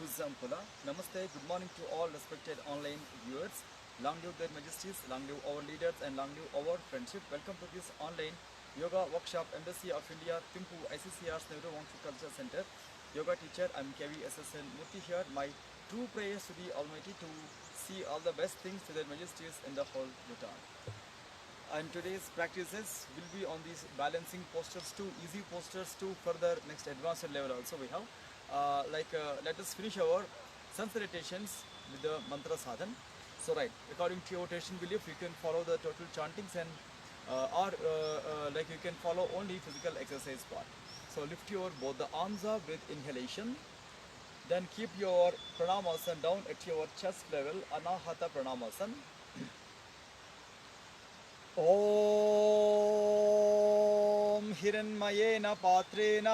Kuzampula. Namaste, good morning to all respected online viewers. Long live their majesties, long live our leaders, and long live our friendship. Welcome to this online yoga workshop, Embassy of India, Timpu, ICCR's Nehru Wangchu Culture Center. Yoga teacher, I'm KVSSN Murthy here. My true prayers to the Almighty to see all the best things to their majesties in the whole Bhutan. And today's practices will be on these balancing postures, two easy postures to further next advanced level also we have. Let us finish our sansaritations with the mantra sadhan. So right, according to your tradition belief, you can follow the total chantings and you can follow only physical exercise part. So lift your both the arms up with inhalation. Then keep your pranamasana down at your chest level, anahata pranamasana. ॐ हिरण्मयेन पात्रेण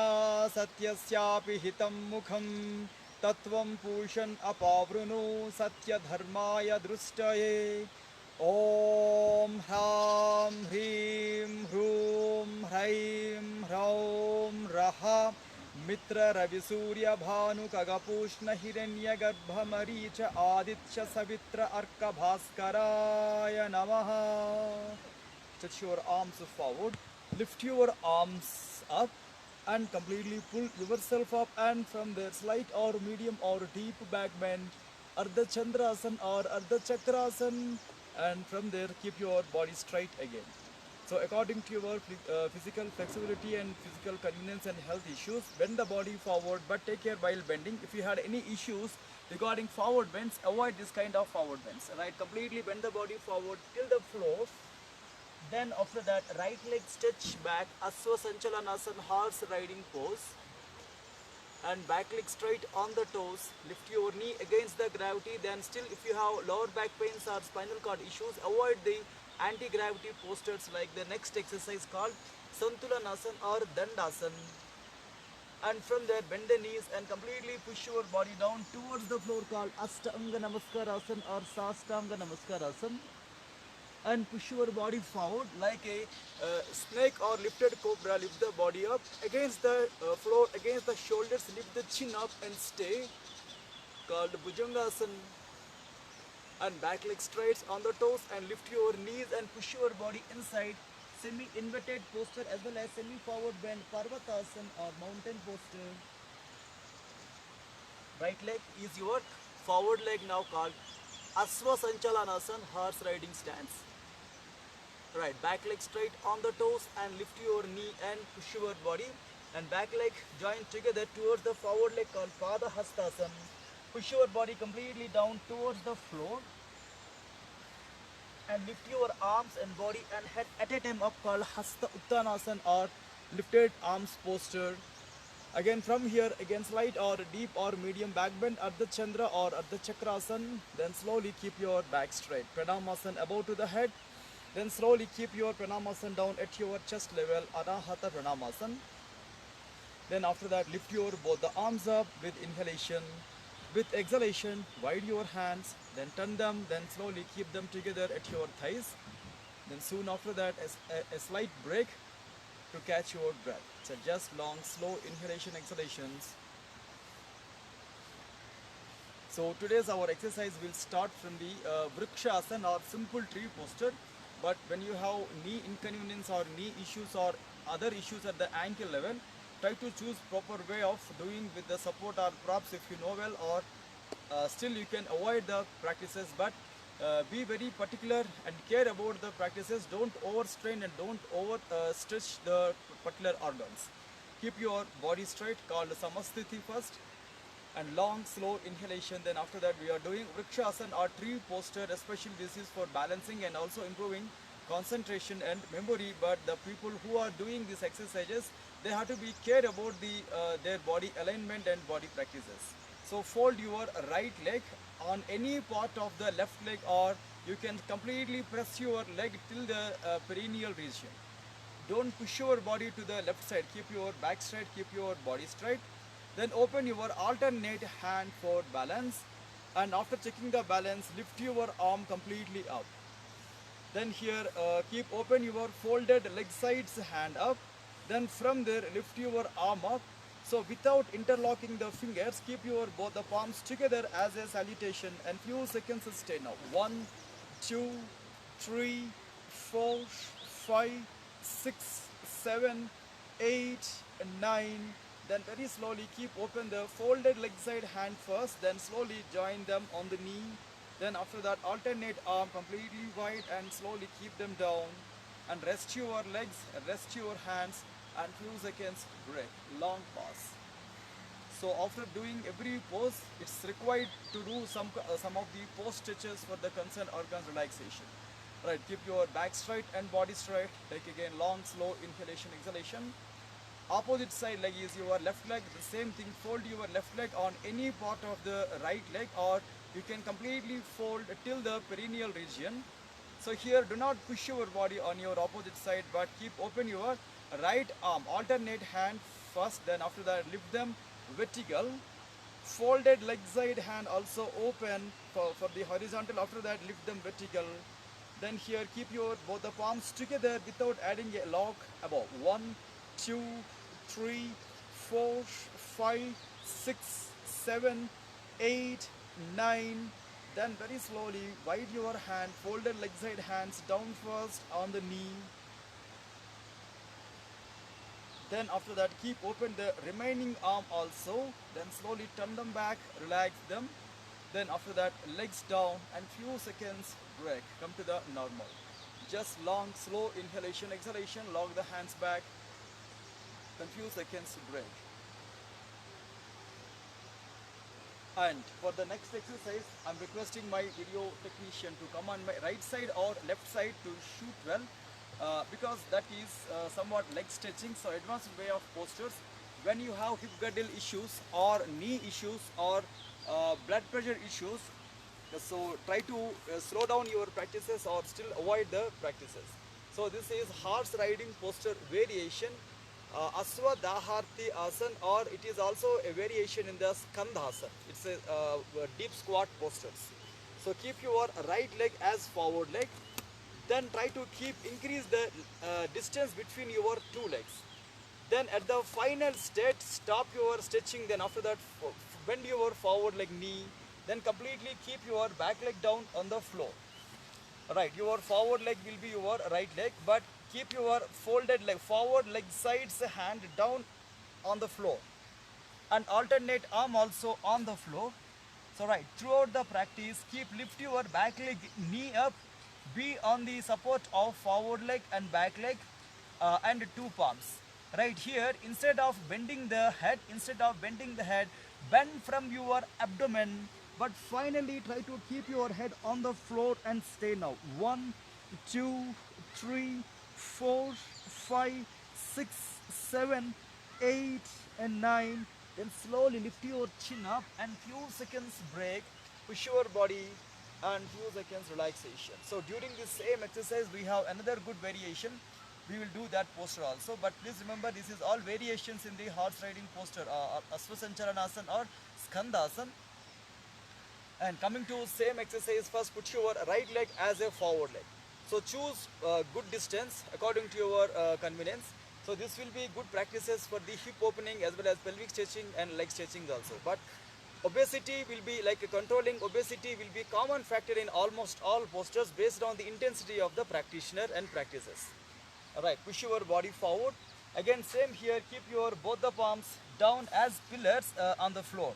सत्यस्यापि हितं मुखं तत्त्वं पूषन् अपावृणु सत्यधर्माय दृष्टये ॐ ह्रां ह्रीं ह्रूं ह्रैं ह्रौं रः मित्ररविसूर्यभानुकगपूष्णहिरण्यगर्भमरीच आदित्यसवित्र अर्कभास्कराय नमः. Stretch your arms forward, lift your arms up and completely pull yourself up, and from there slight or medium or deep back bend, Ardha Chandrasana or Ardha Chakrasana, and from there keep your body straight again. So according to your physical flexibility and physical convenience and health issues, bend the body forward, but take care while bending. If you had any issues regarding forward bends, avoid this kind of forward bends. Right, completely bend the body forward till the floor. Then after that, right leg stretch back, Aswa Sanchalanasana, horse riding pose. And back leg straight on the toes. Lift your knee against the gravity. Then still, if you have lower back pains or spinal cord issues, avoid the anti-gravity postures like the next exercise called Santulanasana or Dandasana. And from there, bend the knees and completely push your body down towards the floor called Ashtanga Namaskarasana or Sastanga Namaskarasana. And push your body forward like a snake or lifted cobra. Lift the body up against the floor, against the shoulders. Lift the chin up and stay, called Bhujangasana. And back leg straight on the toes and lift your knees and push your body inside. Semi-inverted posture as well as semi-forward bend, Parvatasana or mountain posture. Right leg is your forward leg now, called Aswa Sanchalanasana, horse riding stance. Right, back leg straight on the toes and lift your knee and push your body, and back leg join together towards the forward leg called Pada Hastasana. Push your body completely down towards the floor and lift your arms and body and head at a time up, called Hasta Uttanasana or lifted arms posture. Again from here, again slight or deep or medium back bend, Ardha Chandra or Ardha Chakrasana. Then slowly keep your back straight. Pranamasana above to the head. Then slowly keep your Pranamasana down at your chest level, Anahata Pranamasana. Then after that, lift your both the arms up with inhalation. With exhalation, wide your hands, then turn them, then slowly keep them together at your thighs. Then soon after that, a slight break to catch your breath. So just long, slow inhalation, exhalations. So today's our exercise will start from the Vrikshasana or simple tree posture. But when you have knee inconvenience or knee issues or other issues at the ankle level, try to choose proper way of doing with the support or props if you know well, or still you can avoid the practices, but be very particular and care about the practices. Don't overstrain and don't over stretch the particular organs. Keep your body straight, called Samasthiti first, and long slow inhalation. Then after that we are doing Vrikshasana or tree posture, especially this is for balancing and also improving concentration and memory. But the people who are doing these exercises, they have to be care about the their body alignment and body practices. So fold your right leg on any part of the left leg, or you can completely press your leg till the perineal region. Don't push your body to the left side. Keep your back straight, keep your body straight. Then open your alternate hand for balance, and after checking the balance, lift your arm completely up. Then here keep open your folded leg sides hand up. Then from there lift your arm up So without interlocking the fingers, keep your both the palms together as a salutation and few seconds stay now. 1, 2, 3, 4, 5, 6, 7, 8, 9. Then very slowly keep open the folded leg side hand first, then slowly join them on the knee. Then after that alternate arm completely wide and slowly keep them down and rest your legs, rest your hands and few seconds break, long pause. So after doing every pose, it's required to do some of the pose stretches for the concerned organs relaxation. Right, keep your back straight and body straight. Take again long, slow inhalation, exhalation. Opposite side leg is your left leg. The same thing, fold your left leg on any part of the right leg, or you can completely fold till the perineal region. So here do not push your body on your opposite side, but keep open your right arm. Alternate hand first, then after that lift them vertical. Folded leg side hand also open for the horizontal. After that lift them vertical. Then here keep your both the palms together without adding a lock above. 1, 2, 3, 4, 5, 6, 7, 8, 9. Then very slowly wide your hand, folded leg side hands down first on the knee. Then after that keep open the remaining arm also. Then slowly turn them back, relax them. Then after that legs down and few seconds break. Come to the normal. Just long slow inhalation, exhalation, lock the hands back. Then few seconds break. And for the next exercise, I'm requesting my video technician to come on my right side or left side to shoot well, because that is somewhat leg stretching, so advanced way of postures. When you have hip girdle issues or knee issues or blood pressure issues, so try to slow down your practices or still avoid the practices. So this is horse riding posture variation, Aswadaharti Asana, or it is also a variation in the Skandhasana. It's a deep squat postures. So keep your right leg as forward leg. Then try to increase the distance between your two legs. Then at the final state, stop your stretching. Then after that, bend your forward leg knee. Then completely keep your back leg down on the floor. Right, your forward leg will be your right leg, but keep your folded leg, forward leg sides hand down on the floor, and alternate arm also on the floor. So right, throughout the practice, keep lift your back leg knee up, be on the support of forward leg and back leg, and two palms. Right here, instead of bending the head, bend from your abdomen, but finally try to keep your head on the floor and stay now. 1, 2, 3, 4, 5, 6, 7, 8, and 9. Then slowly lift your chin up and few seconds break, push your body and few seconds relaxation. So during this same exercise we have another good variation. We will do that posture also, but please remember this is all variations in the horse riding posture, Asvasancharanasana or Skandasana. And coming to same exercise, first put your right leg as a forward leg. So choose good distance according to your convenience. So this will be good practices for the hip opening as well as pelvic stretching and leg stretching also. But obesity will be controlling obesity will be common factor in almost all postures based on the intensity of the practitioner and practices. Alright, push your body forward. Again same here, keep your both the palms down as pillars on the floor.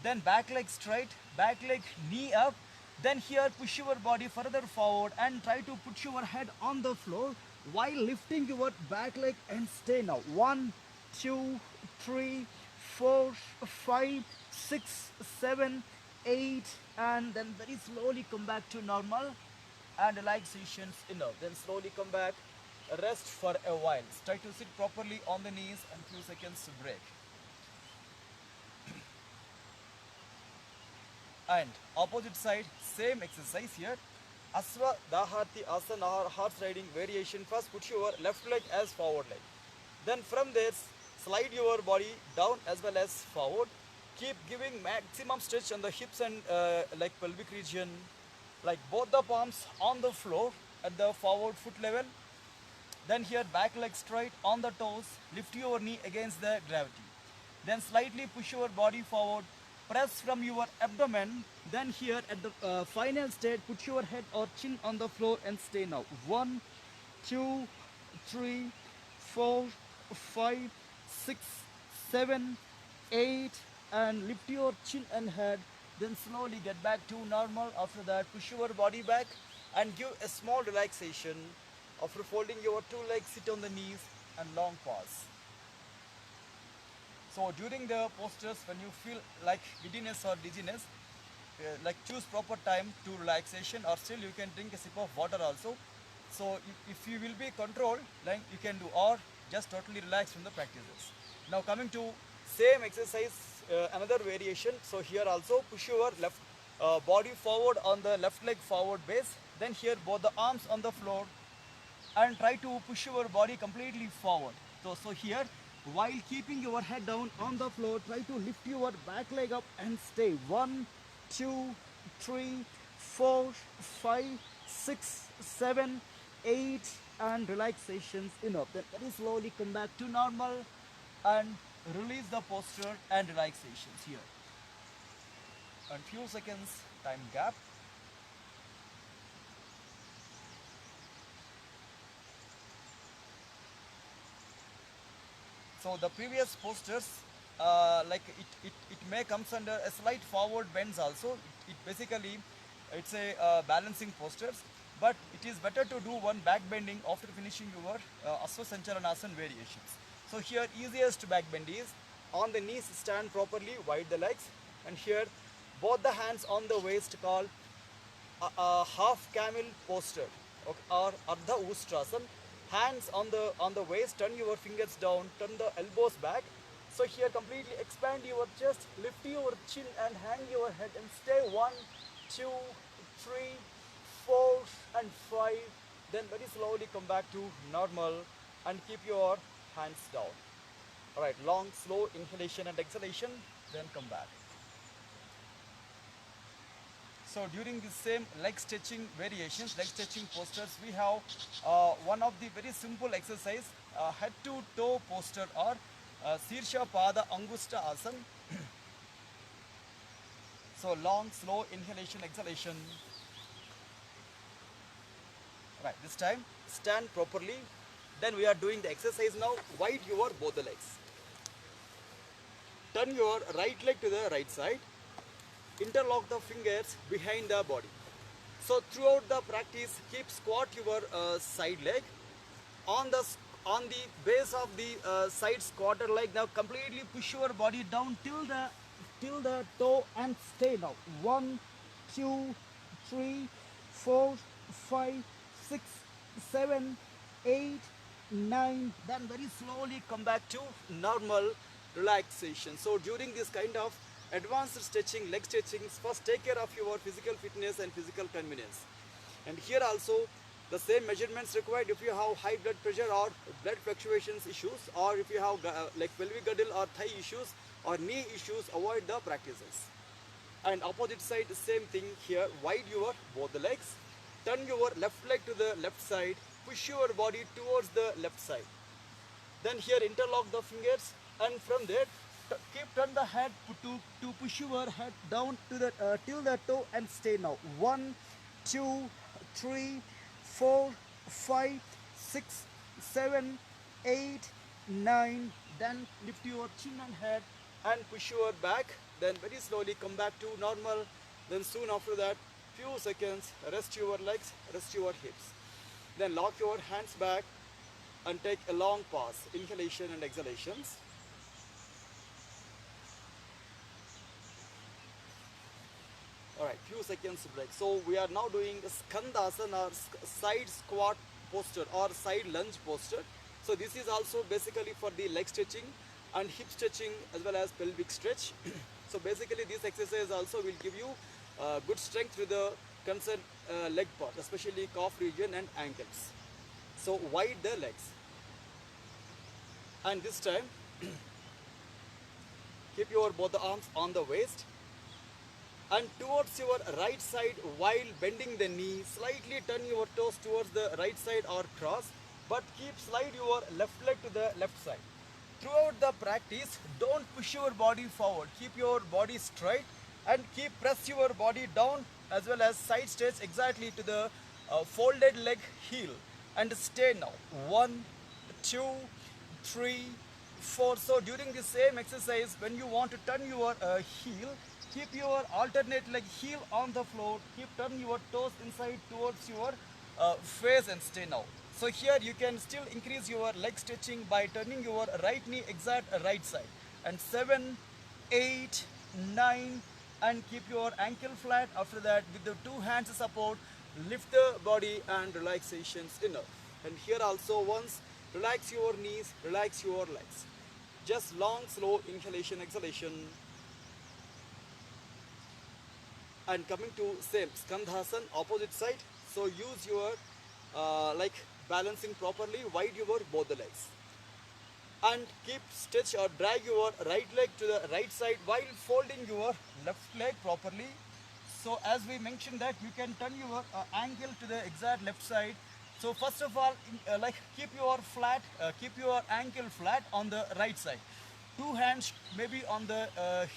Then back leg straight, back leg knee up. Then here push your body further forward and try to put your head on the floor while lifting your back leg and stay now. 1, 2, 3, 4, 5, 6, 7, 8, and then very slowly come back to normal and relaxations enough. Then slowly come back, rest for a while. Try to sit properly on the knees and few seconds to break. And opposite side, same exercise here. Aswadaharti Asana or horse riding variation. First put your left leg as forward leg. Then from there, slide your body down as well as forward. Keep giving maximum stretch on the hips and like pelvic region. Like both the palms on the floor at the forward foot level. Then here back leg straight on the toes. Lift your knee against the gravity. then slightly push your body forward, press from your abdomen, then here at the final state put your head or chin on the floor and stay now. 1, 2, 3, 4, 5, 6, 7, 8, and lift your chin and head, then slowly get back to normal. After that push your body back and give a small relaxation. After folding your two legs, sit on the knees and long pause. So during the postures, when you feel like giddiness or dizziness, like choose proper time to relaxation, or still you can drink a sip of water also. So if you will be controlled, then you can do, or just totally relax from the practices. Now coming to same exercise, another variation. So here also push your left body forward on the left leg forward base. Then here both the arms on the floor and try to push your body completely forward. So here, while keeping your head down on the floor, try to lift your back leg up and stay. 1, 2, 3, 4, 5, 6, 7, 8, and relaxations enough. Then very slowly come back to normal and release the posture and relaxations here. And few seconds time gap. So the previous postures, like it may comes under a slight forward bends also. It basically, it's a balancing postures, but it is better to do one back bending after finishing your Asvasanchalanasana variations. So here easiest back bend is on the knees, stand properly, wide the legs, and here both the hands on the waist, called half camel posture, okay, or Ardha Ustrasana. Hands on the waist, turn your fingers down, turn the elbows back. So here completely expand your chest, lift your chin and hang your head and stay. 1, 2, 3, 4, and 5. Then very slowly come back to normal and keep your hands down. Alright, long slow inhalation and exhalation, then come back. So during the same leg stretching variations, leg stretching postures, we have one of the very simple exercise, head to toe posture, or Sirsha Pada Angusta Asana. So long, slow inhalation, exhalation. Right, this time stand properly. Then we are doing the exercise now. Wide your both the legs. Turn your right leg to the right side. Interlock the fingers behind the body. So throughout the practice, keep squat your side leg on the base of the side squatter leg. Now completely push your body down till the toe and stay now. 1, 2, 3, 4, 5, 6, 7, 8, 9. Then very slowly come back to normal relaxation. So during this kind of advanced stretching, leg stretching, first take care of your physical fitness and physical convenience. And here also the same measurements required if you have high blood pressure or blood fluctuations issues, or if you have like pelvic girdle or thigh issues or knee issues, avoid the practices. And opposite side, same thing here. Wide your both the legs, turn your left leg to the left side, push your body towards the left side. Then here interlock the fingers, and from there turn the head to push your head down to the till the toe and stay now. 1, 2, 3, 4, 5, 6, 7, 8, 9. Then lift your chin and head and push your back. Then very slowly come back to normal. Then soon after that, few seconds, rest your legs, rest your hips. Then lock your hands back and take a long pause, inhalation and exhalations. Alright, few seconds break. So we are now doing Skandasana, or side squat posture or side lunge posture. So this is also basically for the leg stretching and hip stretching as well as pelvic stretch. So basically this exercise also will give you good strength to the concerned leg part, especially calf region and ankles. So wide the legs. And this time keep your both the arms on the waist and towards your right side while bending the knee. Slightly turn your toes towards the right side or cross, but keep slide your left leg to the left side. throughout the practice, don't push your body forward. Keep your body straight and keep press your body down as well as side stretch exactly to the folded leg heel and stay now. 1, 2, 3, 4. So during the same exercise, when you want to turn your heel, keep your alternate leg heel on the floor. Keep turn your toes inside towards your face and stay now. So here you can still increase your leg stretching by turning your right knee exact right side. And 7, 8, 9, and keep your ankle flat. After that, with the two hands support, lift the body and relaxations enough. And here also once, relax your knees, relax your legs. Just long, slow inhalation, exhalation. And coming to same Skandhasan, opposite side. So use your like balancing properly, wide your both the legs. And keep stretch or drag your right leg to the right side while folding your left leg properly. So as we mentioned that you can turn your ankle to the exact left side. So first of all, like keep your keep your ankle flat on the right side. Two hands maybe on the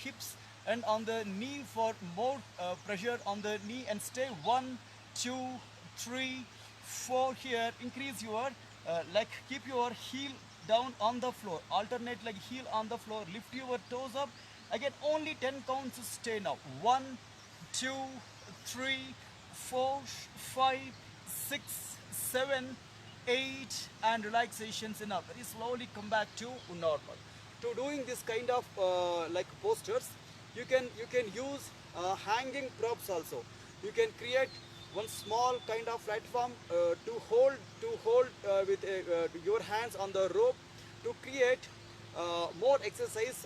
hips and on the knee for more pressure on the knee and stay 1, 2, 3, 4 here. Increase your like keep your heel down on the floor. Alternate like heel on the floor. Lift your toes up. Again only 10 counts to stay now. 1, 2, 3, 4, 5, 6, 7, 8 and relaxations enough. Very slowly come back to normal. To doing this kind of like postures, you can use hanging props also. You can create one small kind of platform to hold with your hands on the rope to create more exercise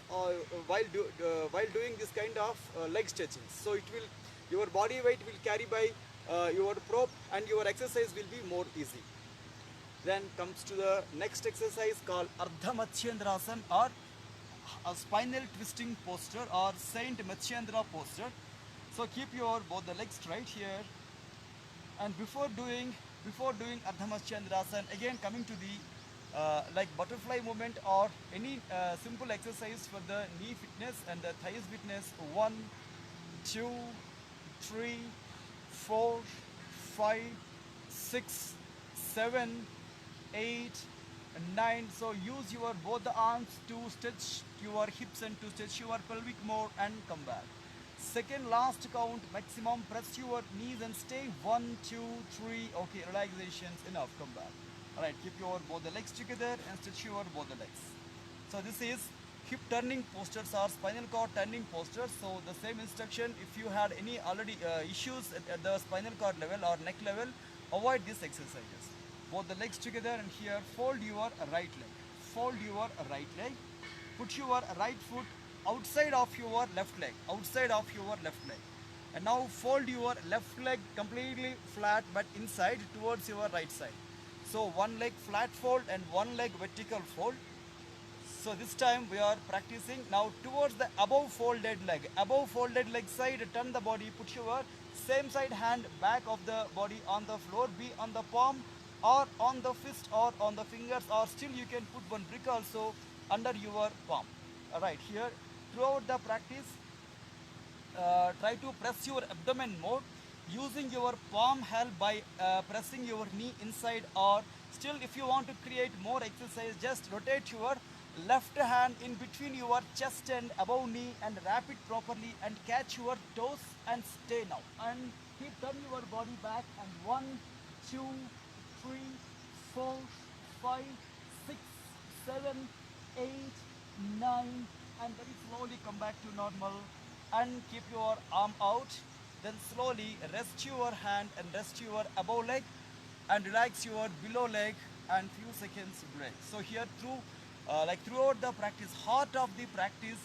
while doing this kind of leg stretching. So it will your body weight will carry by your prop and your exercise will be more easy. Then comes to the next exercise called Ardha Matsyendrasan or a spinal twisting posture or Saint Matsyendra's posture. So keep your both the legs straight here. And before doing Ardha Matsyendrasan, again coming to the like butterfly movement or any simple exercise for the knee fitness and the thighs fitness. 1, 2, 3, 4, 5, 6, 7, 8, and 9. So use your both the arms to stretch your hips and to stretch your pelvic more and come back. Second last count, maximum press your knees and stay 1, 2, 3. Okay, relaxations enough, come back. Alright, keep your both the legs together and stretch your both the legs. So this is hip turning postures or spinal cord turning postures. So the same instruction, if you had any already issues at the spinal cord level or neck level, avoid these exercises. Both the legs together and here fold your right leg. Fold your right leg. Put your right foot outside of your left leg. Outside of your left leg. And now fold your left leg completely flat but inside towards your right side. So one leg flat fold and one leg vertical fold. So this time we are practicing now towards the above folded leg. Above folded leg side, turn the body, put your same side hand back of the body on the floor, be on the palm or on the fist or on the fingers, or still you can put one brick also under your palm. Alright, here throughout the practice, try to press your abdomen more using your palm held by pressing your knee inside, or still if you want to create more exercise, just rotate your left hand in between your chest and above knee and wrap it properly and catch your toes and stay now. And keep turn your body back and 1, 2, 3, 4, 5, 6, 7, 8, 9 and very slowly come back to normal and keep your arm out. Then slowly rest your hand and rest your above leg and relax your below leg and few seconds break. So here throughout the practice, heart of the practice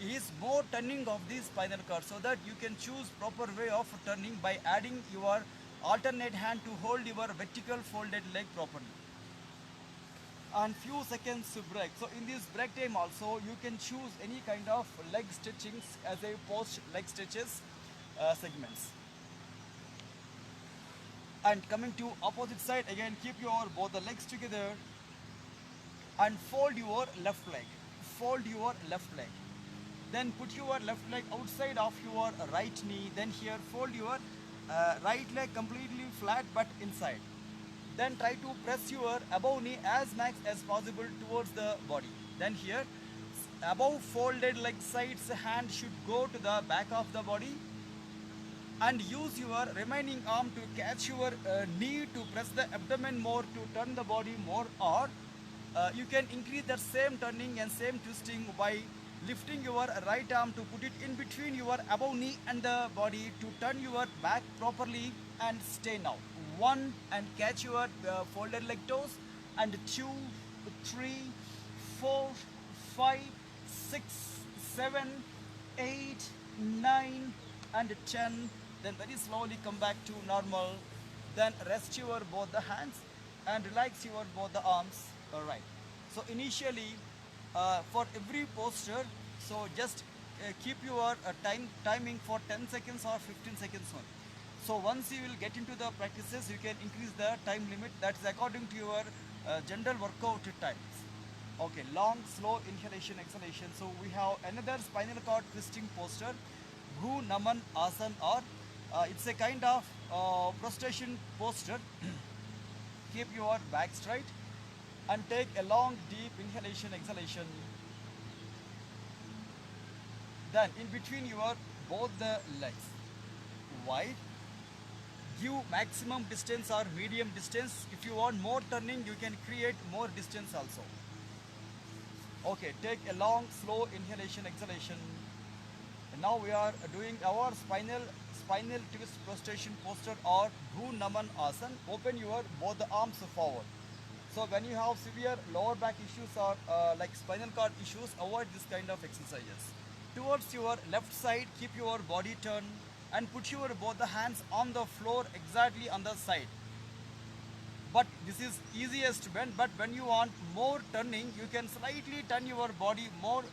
is more turning of the spinal cord, so that you can choose proper way of turning by adding your alternate hand to hold your vertical folded leg properly. And few seconds to break. So in this break time also you can choose any kind of leg stretchings as a post leg stretches segments. And coming to opposite side, again keep your both the legs together and fold your left leg. fold your left leg. Then put your left leg outside of your right knee. Then here fold your right leg completely flat but inside. Then try to press your above knee as max as possible towards the body. Then here above folded leg sides hand should go to the back of the body, and use your remaining arm to catch your knee to press the abdomen more to turn the body more, or you can increase that same turning and same twisting by lifting your right arm to put it in between your above knee and the body to turn your back properly and stay now. One, and catch your folded leg toes, and 2, 3, 4, 5, 6, 7, 8, 9 and 10. Then very slowly come back to normal. Then rest your both the hands and relax your both the arms. All right. So initially for every posture, so just keep your timing for 10 seconds or 15 seconds only. So once you will get into the practices, you can increase the time limit. That is according to your general workout times. Okay, long, slow inhalation, exhalation. So we have another spinal cord twisting posture, Bhu Naman Asan, or it's a kind of prostration posture. Keep your back straight and take a long, deep inhalation, exhalation. Then in between your both the legs, wide. Give maximum distance or medium distance. If you want more turning, you can create more distance also. Okay, take a long, slow inhalation, exhalation. And now we are doing our spinal twist prostration posture, or Bhu Naman Asan. Open your both the arms forward. So when you have severe lower back issues or like spinal cord issues, avoid this kind of exercises. Towards your left side, keep your body turned and put your both the hands on the floor exactly on the side. But this is easiest bend, but when you want more turning, you can slightly turn your body more.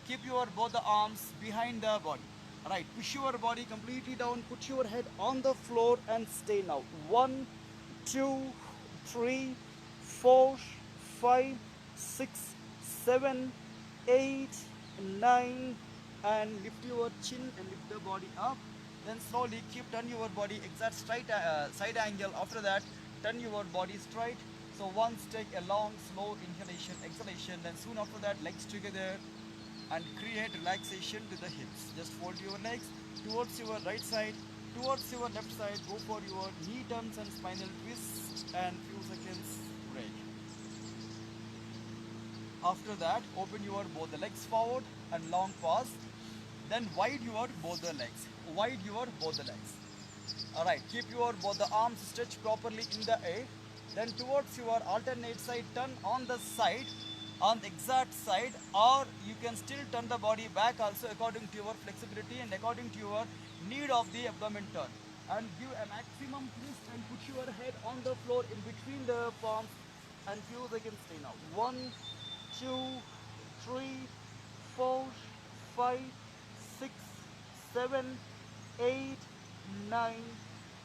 Keep your both the arms behind the body. Right, push your body completely down, put your head on the floor and stay now. 1, 2, 3, 4, 5, 6, 7, 8, 9, and lift your chin and lift the body up. Then slowly keep turn your body exact straight side angle. After that, turn your body straight. So once take a long, slow inhalation, exhalation. Then soon after that, legs together and create relaxation to the hips. Just fold your legs towards your right side, towards your left side. Go for your knee turns and spinal twists, and few seconds break. After that, open your both the legs forward and long pause. Then wide your both the legs. Wide your both the legs. Alright, keep your both the arms stretched properly in the air. Then towards your alternate side, turn on the side, on the exact side, or you can still turn the body back also according to your flexibility and according to your need of the abdomen turn. And give a maximum twist and put your head on the floor in between the palms and few seconds stay now. 1, 2, 3, 4, 5, 6, 7, 8, 9,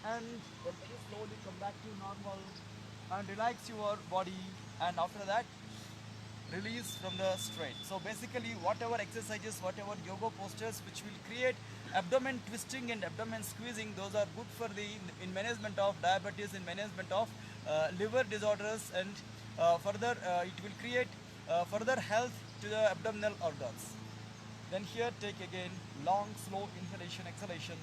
and then very slowly come back to normal and relax your body, and after that release from the straight. So basically whatever exercises, whatever yoga postures which will create abdomen twisting and abdomen squeezing, those are good for the in management of diabetes, in management of liver disorders, and further it will create further health to the abdominal organs. Then here take again long, slow inhalation, exhalation.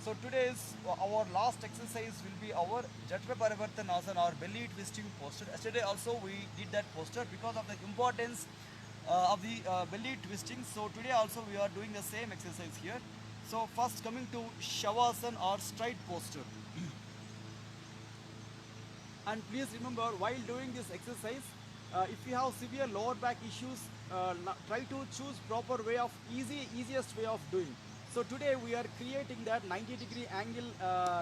So today's our last exercise will be our Jatra Parivartanasana, or belly twisting posture. Yesterday also we did that posture because of the importance of the belly twisting. So today also we are doing the same exercise here. So first coming to Shavasana, or straight posture. And please remember, while doing this exercise, if you have severe lower back issues, try to choose proper way of easiest way of doing. So today we are creating that 90-degree angle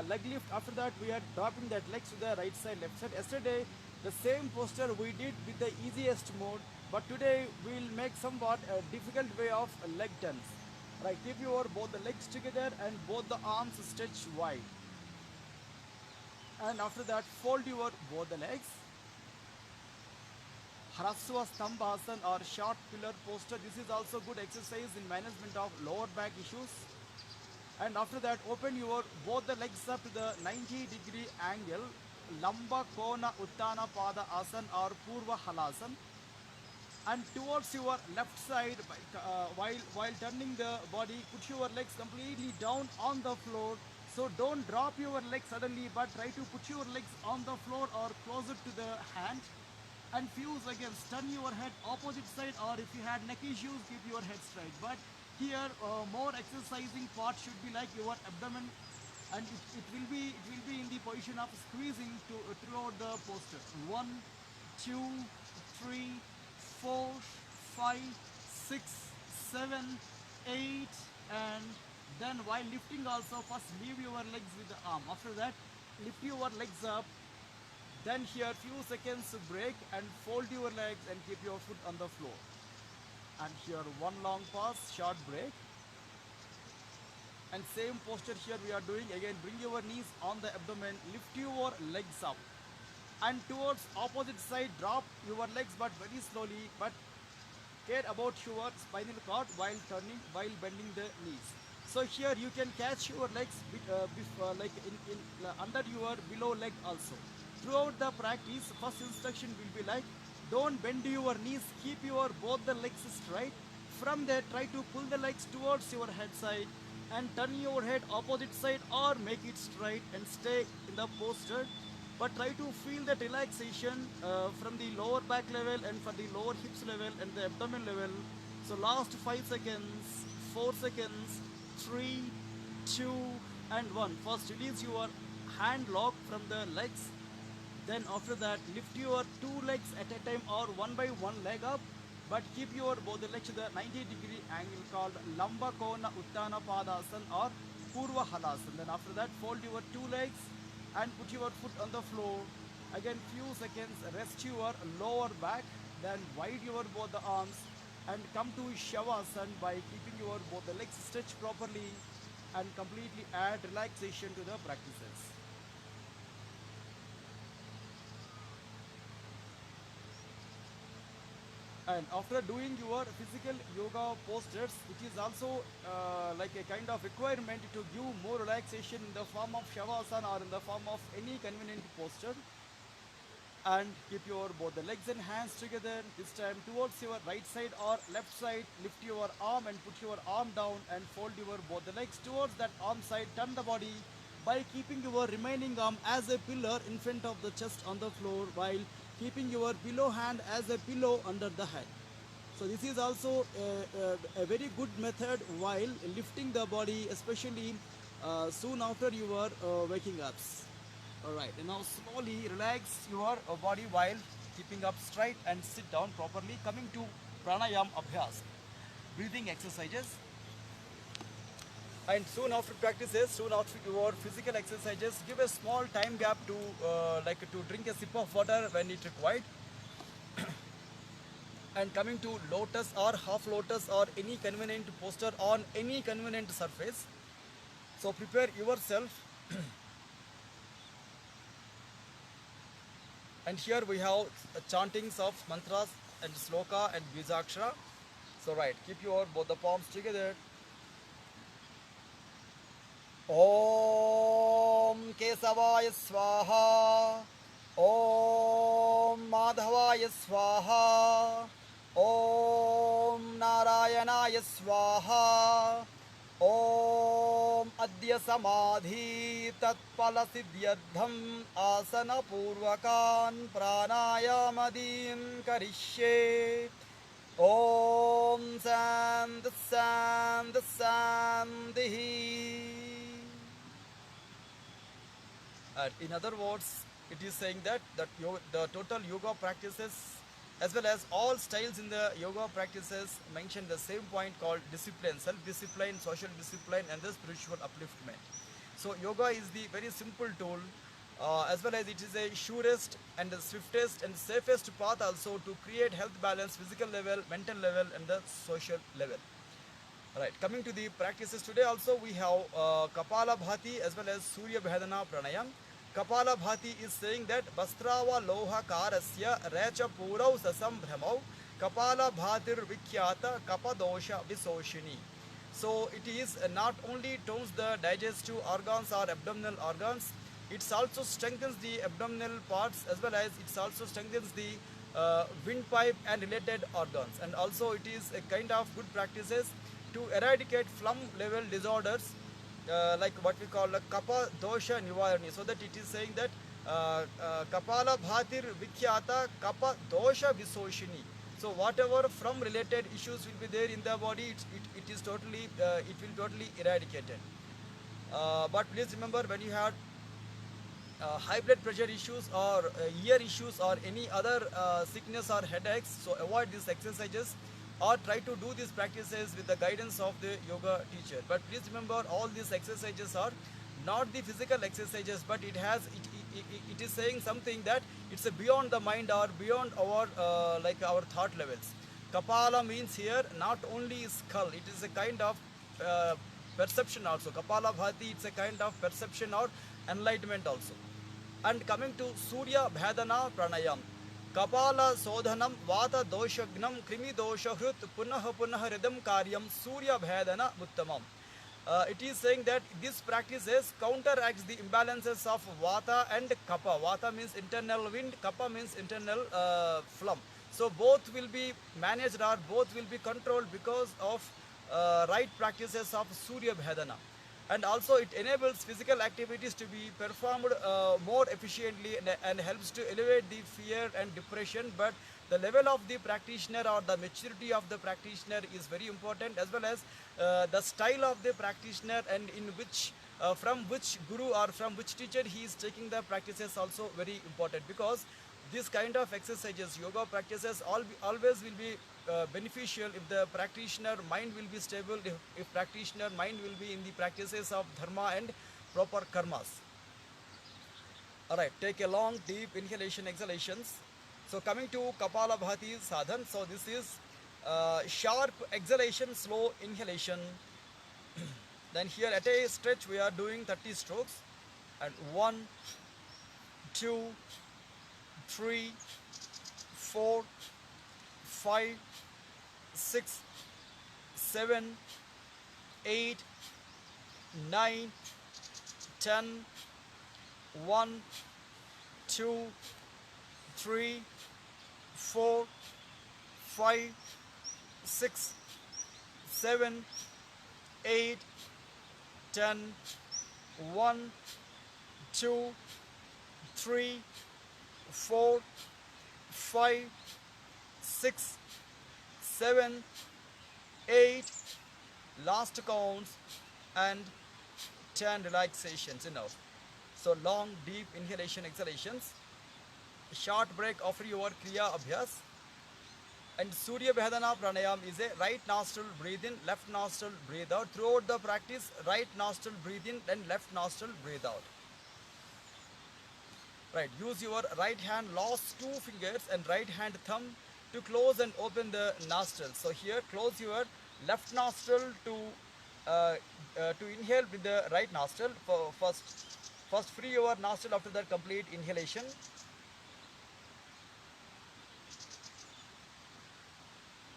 leg lift. After that we are dropping that legs to the right side, left side. Yesterday the same posture we did with the easiest mode, but today we will make somewhat a difficult way of leg turns. Right, keep your both the legs together and both the arms stretched wide. And after that fold your both the legs. Hraswa Stambhasan or short pillar posture. This is also good exercise in management of lower back issues. And after that, open your both the legs up to the 90-degree angle, Lamba Kona Uttana Pada Asan or Purva Halasan, and towards your left side while turning the body, put your legs completely down on the floor. So don't drop your legs suddenly, but try to put your legs on the floor or closer to the hand. And few seconds, turn your head opposite side, or if you had neck issues, keep your head straight. But here more exercising part should be like your abdomen, and it will be in the position of squeezing throughout the posture. 1, 2, 3, 4, 5, 6, 7, 8, and then while lifting also, first leave your legs with the arm. After that, lift your legs up. Then here few seconds break and fold your legs and keep your foot on the floor. And here one long pause, short break. And same posture here we are doing. Again, bring your knees on the abdomen, lift your legs up. And towards opposite side, drop your legs but very slowly, but care about your spinal cord while turning, while bending the knees. So here you can catch your legs like under your below leg also. Throughout the practice, first instruction will be like, don't bend your knees, keep your both the legs straight. From there, try to pull the legs towards your head side and turn your head opposite side or make it straight and stay in the posture. But try to feel that relaxation from the lower back level and for the lower hips level and the abdomen level. So last 5 seconds, 4 seconds, 3, 2, and 1. First release your hand lock from the legs. Then after that, lift your 2 legs at a time or one by one leg up, but keep your both the legs to the 90-degree angle called Lamba Kona Uttana Padasana or Purva Halasana. Then after that, fold your 2 legs and put your foot on the floor. Again, few seconds, rest your lower back, then wide your both the arms and come to Shavasana by keeping your both the legs stretched properly and completely add relaxation to the practices. And after doing your physical yoga postures, it is also like a kind of requirement to give more relaxation in the form of Shavasana or in the form of any convenient posture. And keep your both the legs and hands together, this time towards your right side or left side. Lift your arm and put your arm down and fold your both the legs towards that arm side. Turn the body by keeping your remaining arm as a pillar in front of the chest on the floor, while keeping your below hand as a pillow under the head. So this is also a very good method while lifting the body, especially soon after you are waking up. Alright, and now slowly relax your body while keeping up straight and sit down properly. Coming to pranayam abhyas, breathing exercises. And soon after practices, soon after your physical exercises, give a small time gap to like to drink a sip of water when it required. And coming to lotus or half lotus or any convenient posture on any convenient surface. So prepare yourself. And here we have chantings of mantras and sloka and bijakshara. So right, keep your both the palms together. Om Kesavaya Swaha, Om Madhavaya Swaha, Om Narayanaya Swaha, Om Adya Samadhi Tatpala Siddhyardham Asana Purvakan Pranayamadin Karishye. Om Sandh Sandh Sandhi. In other words, it is saying that the total yoga practices as well as all styles in the yoga practices mention the same point called discipline, self-discipline, social discipline and the spiritual upliftment. So yoga is the very simple tool as well as it is a surest and the swiftest and safest path also to create health balance, physical level, mental level and the social level. Right, coming to the practices today also we have Kapala Bhati as well as Surya Bhedana Pranayam. Kapalabhati is saying that Bastrava Loha Karasya Recha Purau Sasam Brahmau Kapalabhatir Vikyata Kapadosha Visoshini. So it is not only tones the digestive organs or abdominal organs, it also strengthens the abdominal parts as well as it also strengthens the windpipe and related organs. And also it is a kind of good practices to eradicate phlegm level disorders like what we call kappa dosha nivarani, so that it is saying that kapala bhatir vikyata kappa dosha visoshini. So whatever from related issues will be there in the body, it is totally it will totally eradicated. But please remember, when you have high blood pressure issues or ear issues or any other sickness or headaches, so avoid these exercises or try to do these practices with the guidance of the yoga teacher. But please remember, all these exercises are not the physical exercises, but it is saying something that it's a beyond the mind or beyond our like our thought levels. Kapala means here not only skull, it is a kind of perception also. Kapala bhati, it's a kind of perception or enlightenment also. And coming to Surya Bhedana Pranayam, Kapala Sodhanam Vata Doshagnam Krimi Doshahrut Punaha Punaha Ridam Karyam Surya Bhedana Uttamam. It is saying that this practices counteracts the imbalances of Vata and Kapha. Vata means internal wind, Kapha means internal phlegm. So both will be managed or both will be controlled because of right practices of Surya Bhedana. And also it enables physical activities to be performed more efficiently and helps to elevate the fear and depression. But the level of the practitioner or the maturity of the practitioner is very important, as well as the style of the practitioner and in which from which guru or from which teacher he is taking the practices also very important, because this kind of exercises, yoga practices, always will be beneficial if the practitioner mind will be stable, if practitioner mind will be in the practices of dharma and proper karmas. Alright, take a long deep inhalation, exhalations. So coming to Kapala Bhati Sadhan, so this is sharp exhalation, slow inhalation. Then here at a stretch we are doing 30 strokes, and 1, 2, 3, 4, 5, 6, 7, 8, 9, 10, 1, 2, 3, 4, 5, 6, 7, 8, 10, 1, 2, 3, 4, 5, 6, 7, 8, last counts, and 10 relaxations, enough. So long deep inhalation, exhalations, short break after your Kriya Abhyas. And Surya Bhedana Pranayam is a right nostril breathe in, left nostril breathe out. Throughout the practice, right nostril breathe in and left nostril breathe out. Right, use your right hand last 2 fingers and right hand thumb to close and open the nostrils. So here close your left nostril to inhale with the right nostril. First free your nostril, after that complete inhalation.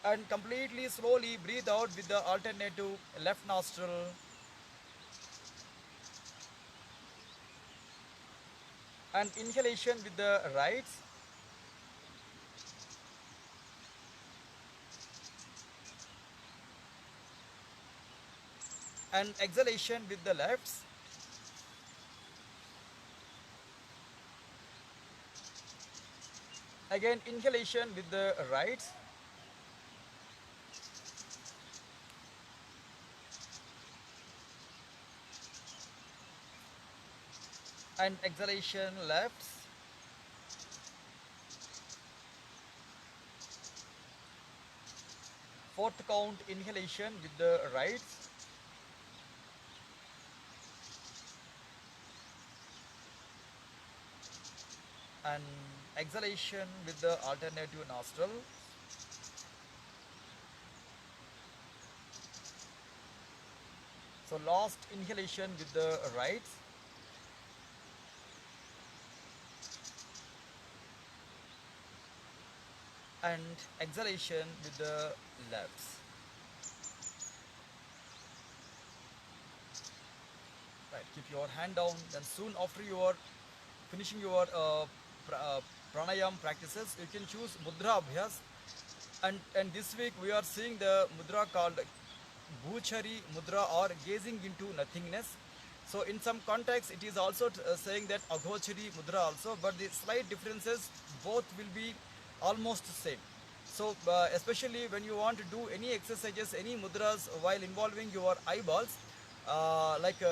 And completely slowly breathe out with the alternative left nostril. And inhalation with the right. And exhalation with the lefts. Again inhalation with the right. And exhalation lefts. Fourth count inhalation with the right. And exhalation with the alternative nostril. So last inhalation with the right. and exhalation with the legs. Right, keep your hand down. Then soon after you are finishing your pranayam practices, you can choose mudra abhyas. And this week we are seeing the mudra called Bhuchari mudra or gazing into nothingness. So in some context it is also saying that Aghochari mudra also, but the slight differences both will be almost the same. So especially when you want to do any exercises, any mudras while involving your eyeballs,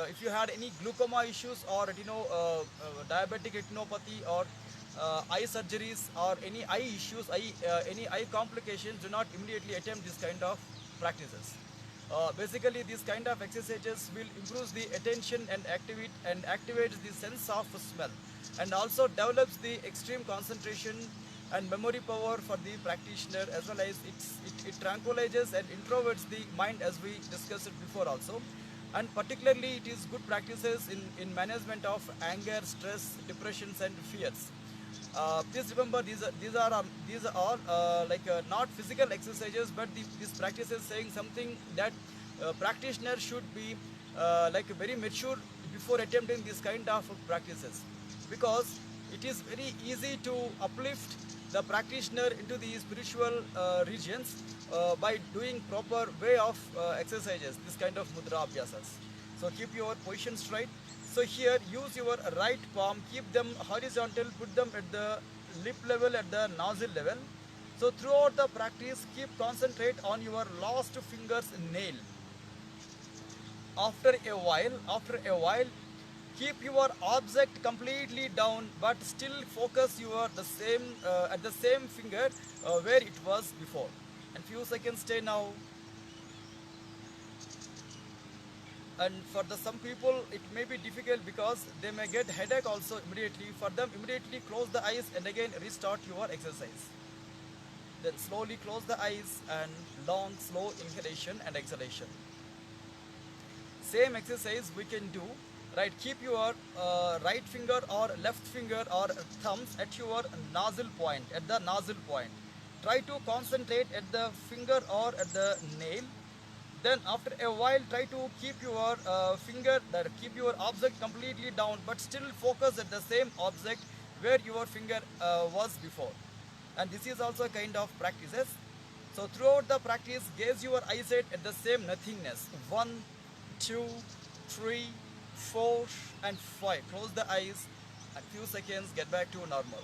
if you had any glaucoma issues or diabetic retinopathy or eye surgeries or any eye issues, any eye complications, do not immediately attempt this kind of practices. Basically, these kind of exercises will improve the attention and activates the sense of smell, and also develops the extreme concentration and memory power for the practitioner, as well as it tranquilizes and introverts the mind, as we discussed it before also. And particularly it is good practices in management of anger, stress, depressions and fears. Please remember these are all not physical exercises, but this practice is saying something that practitioner should be very mature before attempting this kind of practices, because it is very easy to uplift the practitioner into the spiritual regions by doing proper way of exercises, this kind of mudra abhyasas. So keep your position straight. So here use your right palm, keep them horizontal, put them at the lip level, at the nostril level. So throughout the practice, keep concentrate on your last finger's nail. After a while, keep your object completely down, but still focus your the same at the same finger where it was before. And few seconds stay now. And for the some people it may be difficult because they may get headache also immediately. For them, immediately close the eyes and again restart your exercise. Then slowly close the eyes and long slow inhalation and exhalation. Same exercise we can do. Right, keep your right finger or left finger or thumbs at your nostril point, at the nostril point. Try to concentrate at the finger or at the nail. Then after a while, try to keep your keep your object completely down, but still focus at the same object where your finger was before. And this is also a kind of practices. So throughout the practice, gaze your eyesight at the same nothingness. 1, 2, 3, 4 and 5. Close the eyes and few seconds get back to normal.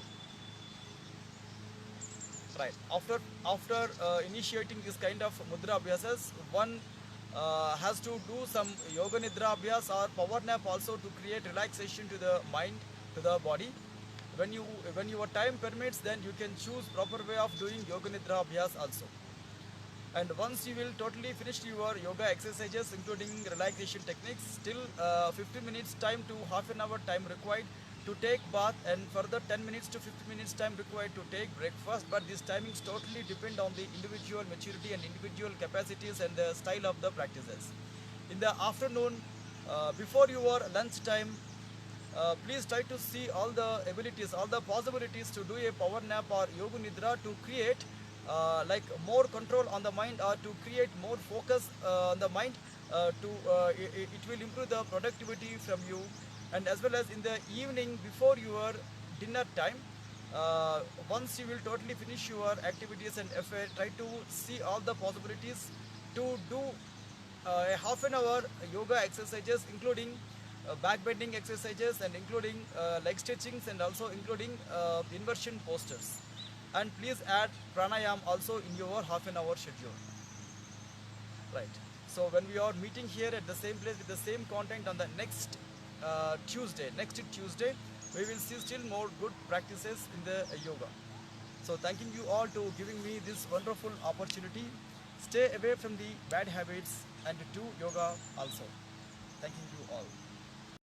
Right. After initiating this kind of mudra abhyasas, one has to do some yoga nidra abhyas or power nap also to create relaxation to the mind, to the body. When your time permits, then you can choose proper way of doing yoga nidra abhyas also. And once you will totally finish your yoga exercises, including relaxation techniques, still 15 minutes time to half an hour time required to take bath, and further 10 minutes to 15 minutes time required to take breakfast. But these timings totally depend on the individual maturity and individual capacities and the style of the practices. In the afternoon, before your lunch time, please try to see all the abilities, all the possibilities to do a power nap or yoga nidra to create more control on the mind, or to create more focus on the mind. It will improve the productivity from you. And as well as in the evening before your dinner time, once you will totally finish your activities and affair, try to see all the possibilities to do a half an hour yoga exercises, including back bending exercises and including leg stretchings and also including inversion postures. And please add pranayam also in your half an hour schedule. Right. So when we are meeting here at the same place with the same content on the next Tuesday, we will see still more good practices in the yoga. So thanking you all to giving me this wonderful opportunity. Stay away from the bad habits and do yoga also. Thanking you all.